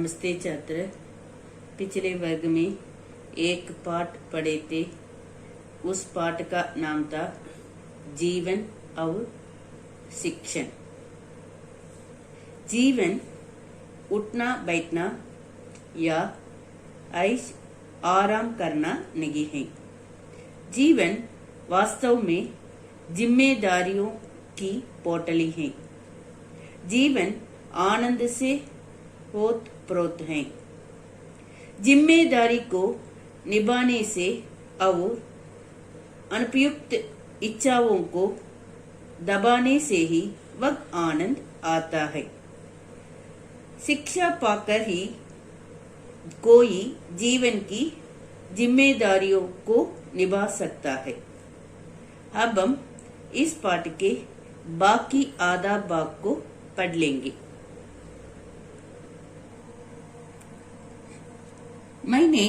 नमस्ते छात्र। पिछले वर्ग में एक पाठ पढ़े थे। उस पाठ का नाम था जीवन और शिक्षण। जीवन उठना बैठना या ऐश आराम करना नहीं है। जीवन वास्तव में जिम्मेदारियों की पोटली है। जीवन आनंद से ओत प्रोत है। जिम्मेदारी को निभाने से और अनुपयुक्त इच्छाओं को दबाने से ही वह आनंद आता है। शिक्षा पाकर ही कोई जीवन की जिम्मेदारियों को निभा सकता है। अब हम इस पाठ के बाकी आधा भाग को पढ़ लेंगे। मैंने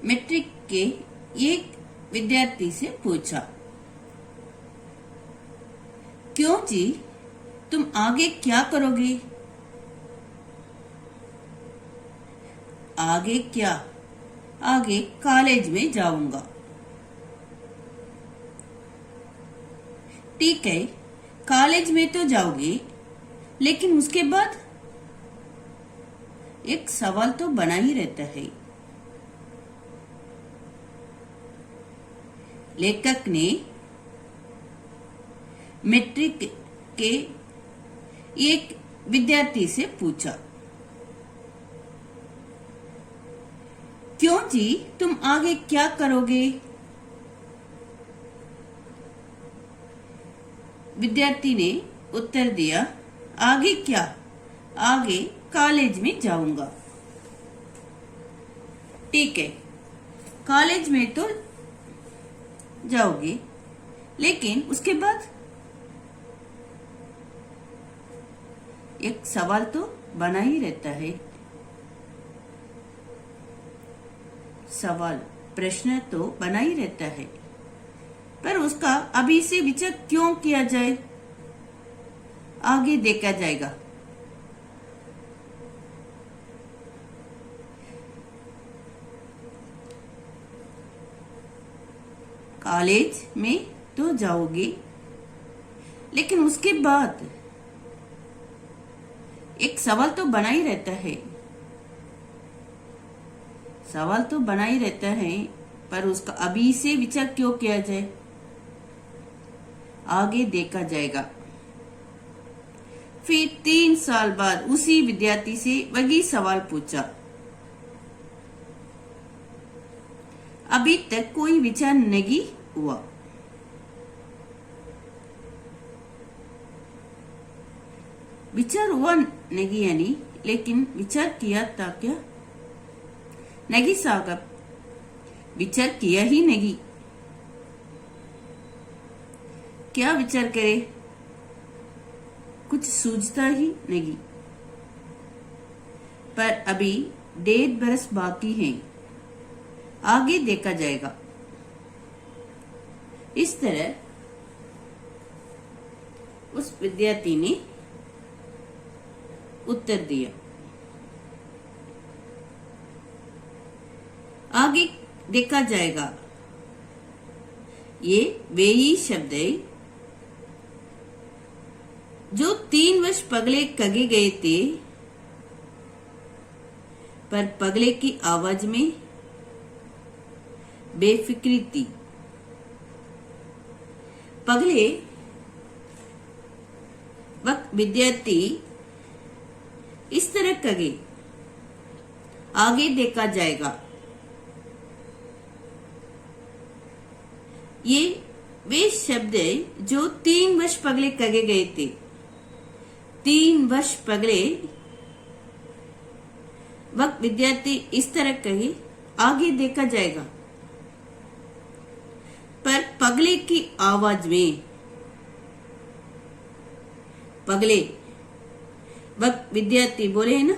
मैट्रिक के एक विद्यार्थी से पूछा, क्यों जी, तुम आगे क्या करोगे? आगे क्या? आगे कॉलेज में जाऊंगा। ठीक है, कॉलेज में तो जाओगे, लेकिन उसके बाद एक सवाल तो बना ही रहता है। लेखक ने मैट्रिक के एक विद्यार्थी से पूछा, क्यों जी, तुम आगे क्या करोगे? विद्यार्थी ने उत्तर दिया, आगे क्या? आगे कॉलेज में जाऊंगा। ठीक है, कॉलेज में तो जाओगे, लेकिन उसके बाद एक सवाल तो बना ही रहता है। सवाल, प्रश्न तो बना ही रहता है, पर उसका अभी से विचार क्यों किया जाए? आगे देखा जाएगा। कॉलेज में तो जाओगे, लेकिन उसके बाद एक सवाल तो बना ही रहता है। सवाल तो बना ही रहता है, पर उसका अभी से विचार क्यों किया जाए? आगे देखा जाएगा। फिर 3 साल बाद उसी विद्यार्थी से वही सवाल पूछा। अभी तक कोई विचार नहीं हुआ। विचार हुआ नहीं यानी, लेकिन विचार किया था क्या? नहीं साहब, विचार किया ही नहीं। क्या विचार करे? कुछ सूझता ही नहीं। पर अभी 1.5 बरस बाकी है, आगे देखा जाएगा। इस तरह उस विद्यार्थी ने उत्तर दिया। आगे देखा जाएगा, ये वे ही शब्द है जो 3 वर्ष पगले कहे गए थे, पर पगले की आवाज में बेफिक्री थी। पगले वक्त विद्यार्थी इस तरह कहे, आगे देखा जाएगा। ये वे शब्द है जो 3 वर्ष पगले कहे गए थे। 3 वर्ष पगले वक्त विद्यार्थी इस तरह कहे, आगे देखा जाएगा। पर पगले की आवाज में, पगले वक्त विद्यार्थी बोले है ना,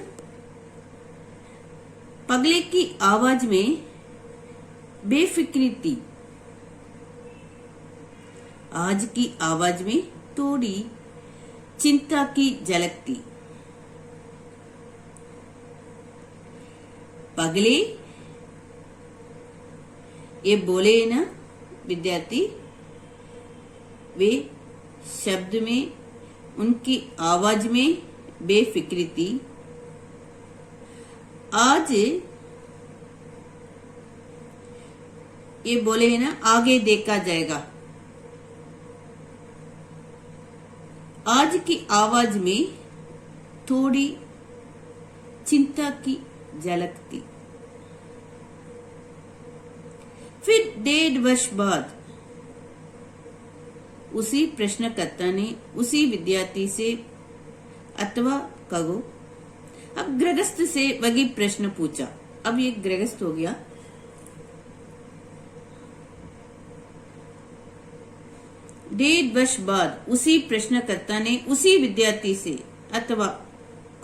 पगले की आवाज में बेफिक्री थी। आज की आवाज में थोड़ी चिंता की झलक थी। पगले ये बोले ना विद्यार्थी, वे शब्द में, उनकी आवाज में बेफिक्री थी। आज ये बोले ना आगे देखा जाएगा। आज की आवाज में थोड़ी चिंता की झलक थी। फिर 1.5 वर्ष बाद उसी प्रश्नकर्ता ने उसी विद्यार्थी से अथवा कहो अब गृहस्थ से वही प्रश्न पूछा। अब ये गृहस्थ हो गया। डेढ़ वर्ष बाद उसी प्रश्नकर्ता ने उसी विद्यार्थी से अथवा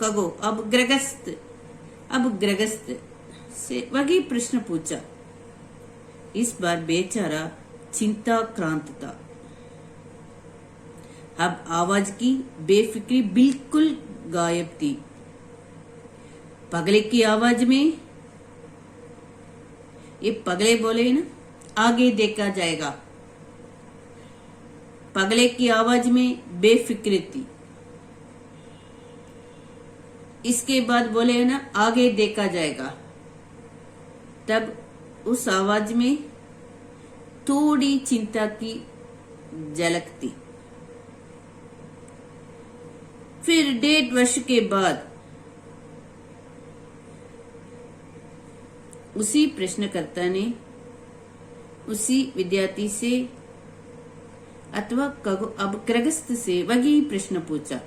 कहो अब गृहस्थ से वही प्रश्न पूछा। इस बार बेचारा चिंताक्रांत था। अब आवाज की बेफिक्री बिल्कुल गायब थी। पगले की आवाज में ये पगले बोले ना आगे देखा जाएगा। पगले की आवाज में बेफिक्री थी। इसके बाद बोले ना आगे देखा जाएगा। तब उस आवाज में थोड़ी चिंता की झलक थी। फिर 1.5 वर्ष के बाद उसी प्रश्नकर्ता ने उसी विद्यार्थी से अथवा कहो अब गृहस्थ से वही प्रश्न पूछा।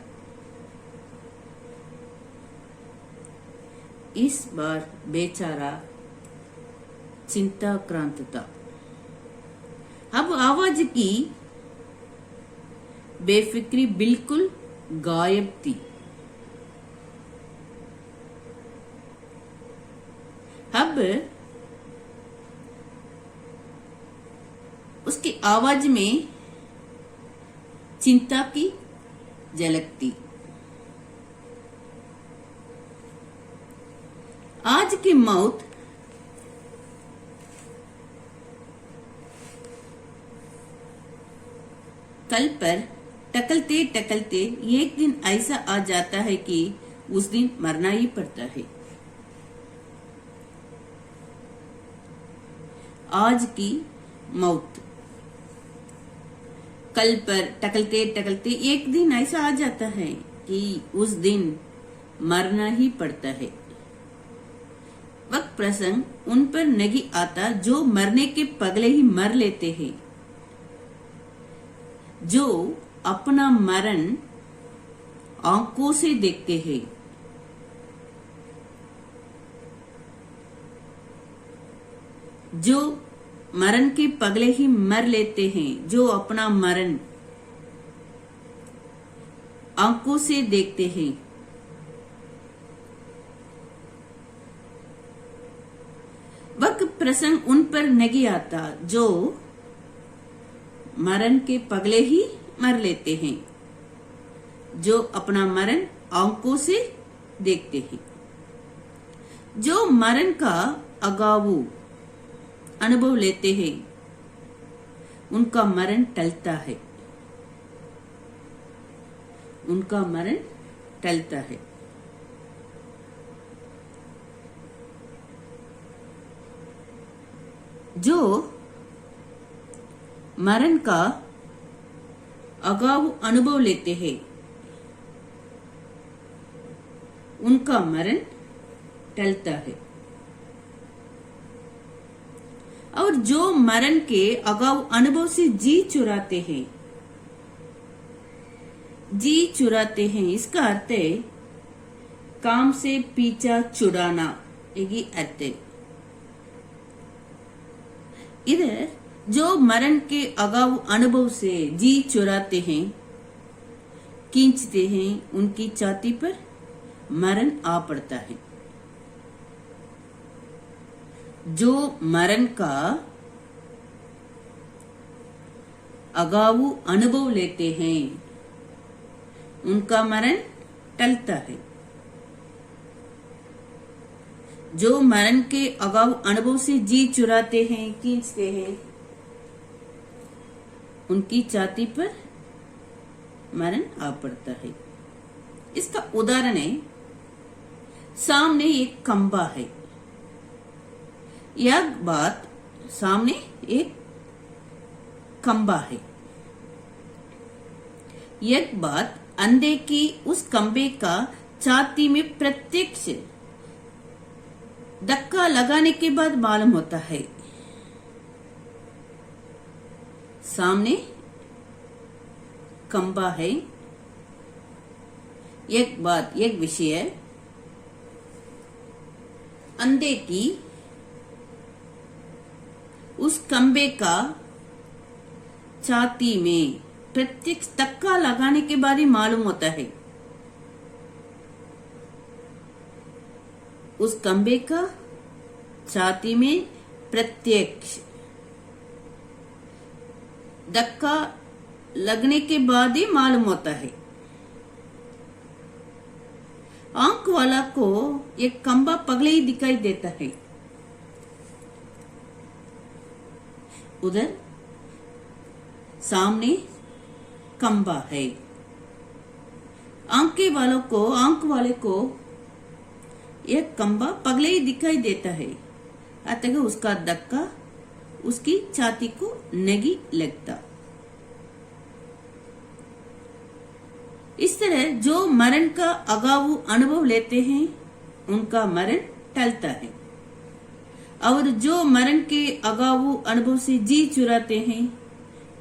इस बार बेचारा चिंताक्रांत था। अब आवाज की बेफिक्री बिल्कुल गायब थी। अब उसकी आवाज में चिंता की झलक थी। आज की मौत कल पर टकलते टकलते एक दिन ऐसा आ जाता है कि उस दिन मरना ही पड़ता है। आज की मौत कल पर टकलते टकलते एक दिन ऐसा आ जाता है कि उस दिन मरना ही पड़ता है। वक्त प्रसंग उन पर नहीं आता जो मरने के पगले ही मर लेते हैं, जो अपना मरण आंखों से देखते हैं, जो मरण के पगले ही मर लेते हैं, जो अपना मरण आंखों से देखते हैं। वक्त प्रसंग उन पर नहीं आता जो मरण के पगले ही मर लेते हैं, जो अपना मरण आंखों से देखते हैं। जो मरण का अगाऊ अनुभव लेते हैं उनका मरण टलता है, उनका मरण टलता है। जो मरण का अगाऊ अनुभव लेते हैं उनका मरण टलता है, और जो मरण के अगाऊ अनुभव से जी चुराते हैं, इसका अर्थ है काम से पीछा छुड़ाना, यही अर्थ है। इधर जो मरण के अगाऊ अनुभव से जी चुराते हैं, खींचते हैं, उनकी छाती पर मरण आ पड़ता है। जो मरण का अगाऊ अनुभव लेते हैं उनका मरण टलता है। जो मरण के अगाऊ अनुभव से जी चुराते हैं, खींचते हैं, उनकी छाती पर मरण आ पड़ता है। इसका उदाहरण है, सामने एक खंबा है। यह बात, सामने एक खंबा है। यह बात अंधे की उस खंबे का छाती में प्रत्यक्ष धक्का लगाने के बाद मालूम होता है। सामने खंबा है, एक बात, एक विषय है, अंधे की उस खंबे का छाती में प्रत्यक्ष धक्का लगाने के बाद ही मालूम होता है। उस खंबे का छाती में प्रत्यक्ष धक्का लगने के बाद ही मालूम होता है। आंख वाला को एक खंबा पगले ही दिखाई देता है। उधर सामने खंबा है। आंख वाले को एक खंबा पगले ही दिखाई देता है, अतः उसका धक्का उसकी छाती को नहीं लगता। इस तरह जो मरण का अगाऊ अनुभव लेते हैं, उनका मरण टलता है, और जो मरण के अगाऊ अनुभव से जी चुराते हैं,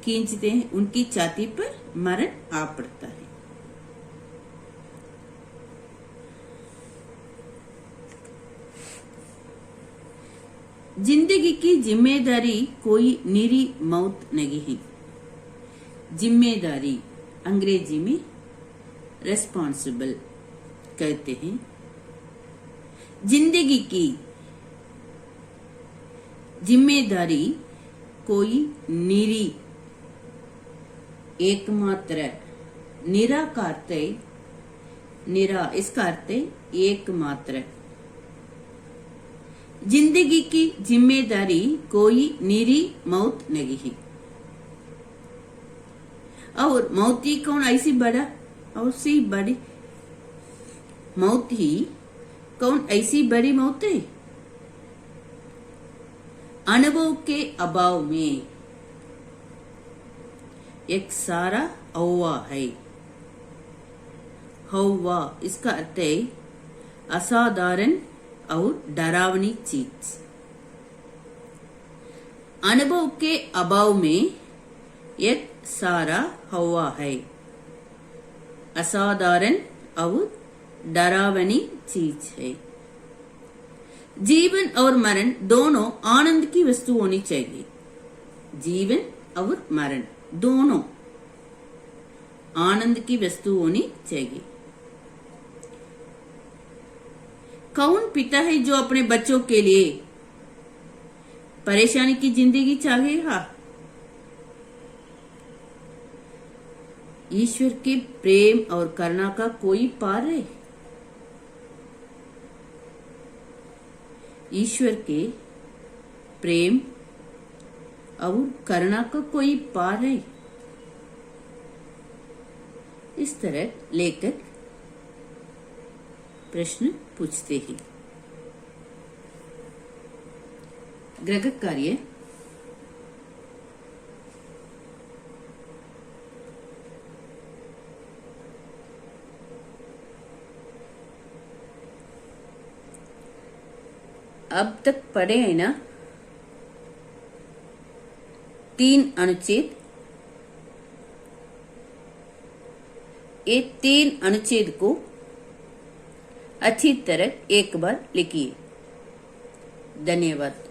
खींचते हैं, उनकी छाती पर मरण आ पड़ता है। जिंदगी की जिम्मेदारी कोई निरी मौत नहीं है। जिम्मेदारी अंग्रेजी में रेस्पॉन्सिबल कहते हैं। जिंदगी की जिम्मेदारी कोई निरी, एकमात्र, निरा का अर्थ है, निरा इसका अर्थ है एकमात्र। जिंदगी की जिम्मेदारी कोई निरी मौत नहीं है। और मौत ही कौन ऐसी बड़ा और सी बड़ी मौत ही कौन ऐसी बड़ी मौत है? अनुभव के अभाव में एक सारा हौवा है। हौवा इसका अर्थ है असाधारण और डरावनी चीज। अनुभव के अभाव में एक सारा हौवा है, असाधारण और डरावनी चीज है। जीवन और मरण दोनों आनंद की वस्तु होनी चाहिए। जीवन और मरण दोनों आनंद की वस्तु होनी चाहिए। कौन पिता है जो अपने बच्चों के लिए परेशानी की जिंदगी चाहेगा? ईश्वर के प्रेम और करुणा का कोई पार है? ईश्वर के प्रेम और करुणा का कोई पार है? इस तरह लेखक प्रश्न पूछते हैं। ग्रह कार्य अब तक पढ़े हैं ना 3 अनुच्छेद। ये 3 अनुच्छेद को अच्छी तरह एक बार लिखिए। धन्यवाद।